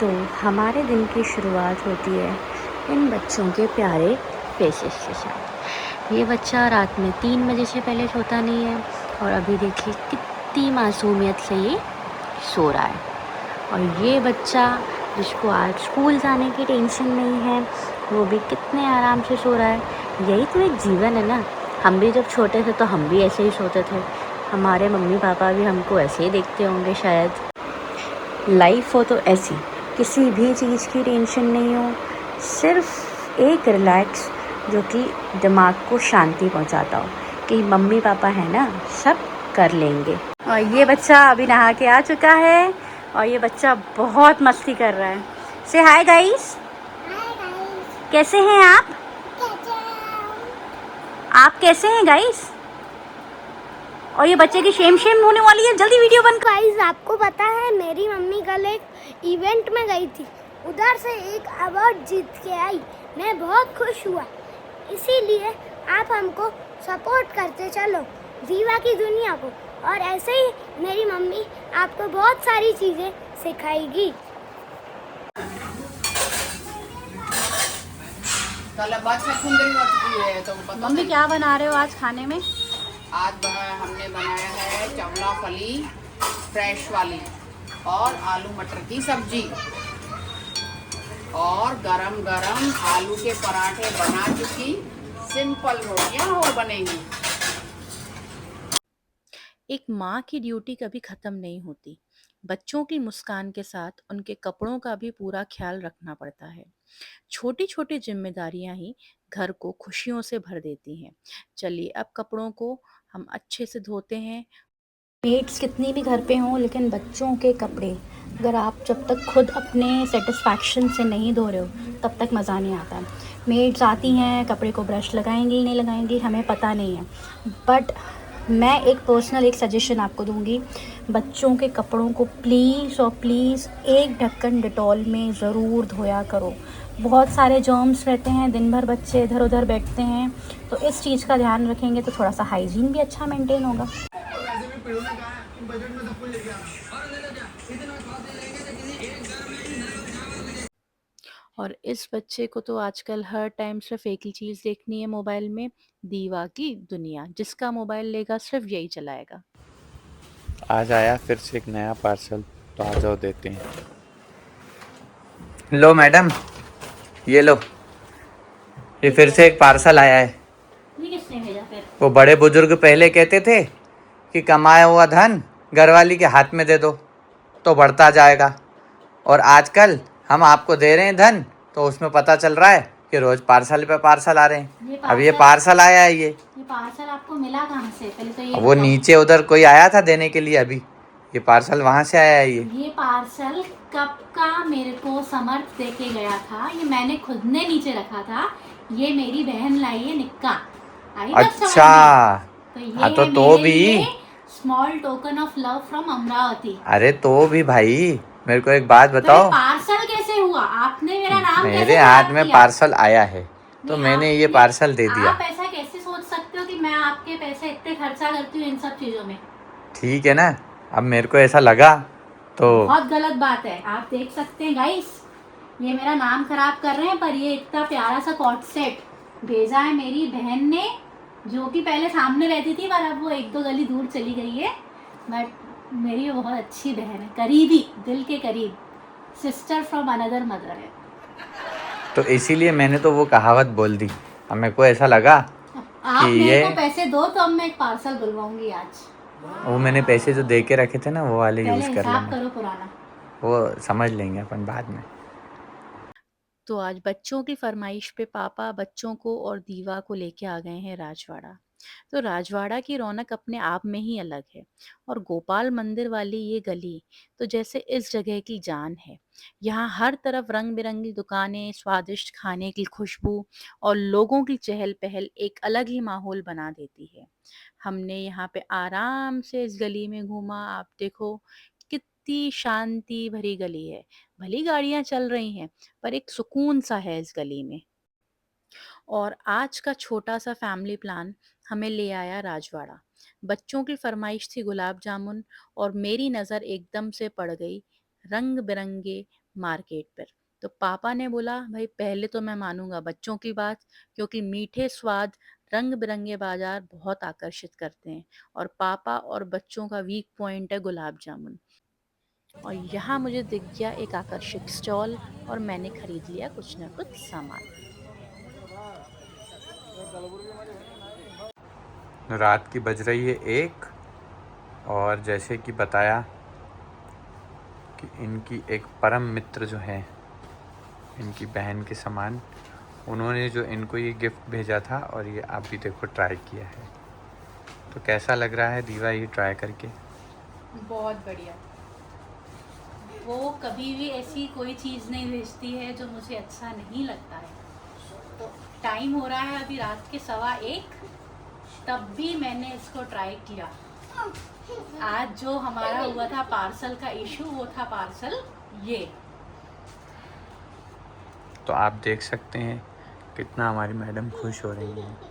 तो हमारे दिन की शुरुआत होती है इन बच्चों के प्यारे फेसेस के साथ। ये बच्चा रात में 3 बजे से पहले सोता नहीं है और अभी देखिए कितनी मासूमियत से ये सो रहा है। और ये बच्चा जिसको आज स्कूल जाने की टेंशन नहीं है वो भी कितने आराम से सो रहा है। यही तो एक जीवन है ना। हम भी जब छोटे थे तो हम भी ऐसे ही सोते थे। हमारे मम्मी पापा भी हमको ऐसे ही देखते होंगे शायद। लाइफ हो तो ऐसी, किसी भी चीज़ की टेंशन नहीं हो, सिर्फ एक रिलैक्स जो कि दिमाग को शांति पहुंचाता हो कि मम्मी पापा है ना, सब कर लेंगे। और ये बच्चा अभी नहा के आ चुका है और ये बच्चा बहुत मस्ती कर रहा है। से हाय गाइस। कैसे हैं आप? आप कैसे हैं गाइस? और ये बच्चे की शेम होने वाली है, जल्दी वीडियो बंद। गाइस आपको पता है मेरी मम्मी कल एक इवेंट में गई थी, उधर से एक अवार्ड जीत के आई। मैं बहुत खुश हुआ, इसीलिए आप हमको सपोर्ट करते चलो दीवा की दुनिया को, और ऐसे ही मेरी मम्मी आपको बहुत सारी चीज़ें सिखाएगी। मम्मी क्या बना रहे हो आज खाने में? आज हमने बनाया है चवला फली फ्रेश वाली और आलू मटर की सब्जी और गरम गरम आलू के पराठे बना चुकी सिंपल रोटियां और बनेंगी। एक माँ की ड्यूटी कभी खत्म नहीं होती। बच्चों की मुस्कान के साथ उनके कपड़ों का भी पूरा ख्याल रखना पड़ता है। छोटी छोटी जिम्मेदारियां ही घर को खुशियों से भर देती हैं। चलिए अब कपड़ों को हम अच्छे से धोते हैं। मेड्स कितनी भी घर पे हों, लेकिन बच्चों के कपड़े अगर आप जब तक खुद अपने सेटिस्फैक्शन से नहीं धो रहे हो तब तक मज़ा नहीं आता है। मेड्स आती हैं, कपड़े को ब्रश लगाएंगी नहीं लगाएंगी हमें पता नहीं है, बट मैं एक पर्सनल एक सजेशन आपको दूंगी। बच्चों के कपड़ों को प्लीज़ और प्लीज़ एक ढक्कन डिटॉल में ज़रूर धोया करो। बहुत सारे जर्म्स रहते हैं, दिन भर बच्चे इधर उधर बैठते हैं, तो इस चीज़ का ध्यान रखेंगे तो थोड़ा सा हाइजीन भी अच्छा मेंटेन होगा। और इस बच्चे को तो आजकल हर टाइम सिर्फ एक ही चीज़ देखनी है मोबाइल में, दीवा की दुनिया। जिसका मोबाइल लेगा सिर्फ यही चलाएगा। आज आया फिर से एक नया पार्सल, तो आ जाओ देते हैं। लो मैडम, ये लो, ये फिर से एक पार्सल आया है। ये किसने भेजा फिर? वो बड़े बुजुर्ग पहले कहते थे कि कमाया हुआ धन घरवाली के हाथ में दे दो तो बढ़ता जाएगा, और आजकल हम आपको दे रहे हैं धन तो उसमें पता चल रहा है कि रोज पार्सल पे पार्सल आ रहे हैं। अब ये पार्सल आया है, ये पार्सल आपको मिला कहाँ से? पहले तो ये वो बताओ। नीचे उधर कोई आया था देने के लिए, अभी ये पार्सल वहां से आया है। ये पार्सल कब का मेरे को समर्थ दे के गया था, ये मैंने खुद ने नीचे रखा था। ये मेरी बहन लाई है निक्का। आई बात समझ अच्छा, में? तो ये हाँ है तो मेरे भी लिए small token of love from Amravati. अरे तो भी भाई मेरे को एक बात तो ये बताओ, पार्सल कैसे हुआ? आपने मेरा नाम कैसे मेरे हाथ खराब में किया? पार्सल आया है तो नहीं, मैंने ये पार्सल दे दिया। आप ऐसा कैसे सोच सकते हो कि मैं आपके पैसे इतने खर्चा करती हूँ इन सब चीजों में? ठीक है ना, अब मेरे को ऐसा लगा तो बहुत गलत बात है। आप देख सकते हैं गाइस, ये मेरा नाम खराब कर रहे हैं, पर ये इतना प्यारा सा कॉर्ड सेट भेजा है मेरी बहन ने, जो कि पहले सामने रहती थी पर अब वो 1-2 गली दूर चली गई है। बट मेरी बहुत अच्छी बहन है, करीबी, दिल के करीब, सिस्टर फ्रॉम अनदर मदर है। तो इसीलिए मैंने तो वो कहावत बोल दी। अब मेरे को ऐसा लगा आप कि मेरे ये को पैसे दो तो अब मैं एक पार्सल बुलवाऊंगी आज। वो मैंने पैसे जो दे के रखे थे ना वो वाले पहले यूज़ कर हिसाब लेना, करो पुराना। वो समझ लेंगे अपन बाद में। तो आज बच्चों की फरमाइश पे पापा बच्चों को और दीवा को लेके आ गए हैं राजवाड़ा। तो राजवाड़ा की रौनक अपने आप में ही अलग है। और गोपाल मंदिर वाली ये गली तो जैसे इस जगह की जान है। यहाँ हर तरफ रंग बिरंगी दुकानें, स्वादिष्ट खाने की खुशबू और लोगों की चहल पहल एक अलग ही माहौल बना देती है। हमने यहाँ पे आराम से इस गली में घूमा। आप देखो कितनी शांति भरी गली है। भली गाड़ियां चल रही हैं पर एक सुकून सा है इस गली में। और आज का छोटा सा फैमिली प्लान हमें ले आया राजवाड़ा। बच्चों की फरमाइश थी गुलाब जामुन और मेरी नज़र एकदम से पड़ गई रंग बिरंगे मार्केट पर। तो पापा ने बोला भाई पहले तो मैं मानूंगा बच्चों की बात, क्योंकि मीठे स्वाद रंग बिरंगे बाजार बहुत आकर्षित करते हैं और पापा और बच्चों का वीक पॉइंट है गुलाब जामुन। और यहाँ मुझे दिख गया एक आकर्षक स्टॉल और मैंने खरीद लिया कुछ ना कुछ सामान। रात की बज रही है 1 और जैसे कि बताया कि इनकी एक परम मित्र जो है, इनकी बहन के समान, उन्होंने जो इनको ये गिफ्ट भेजा था और ये आप भी देखो ट्राई किया है। तो कैसा लग रहा है दीवा ये ट्राई करके? बहुत बढ़िया। वो कभी भी ऐसी कोई चीज़ नहीं भेजती है जो मुझे अच्छा नहीं लगता है। तो टाइम हो रहा है अभी रात के 1:15, तब भी मैंने इसको ट्राई किया। आज जो हमारा हुआ था पार्सल का इशू, वो था पार्सल ये। तो आप देख सकते हैं कितना हमारी मैडम खुश हो रही हैं।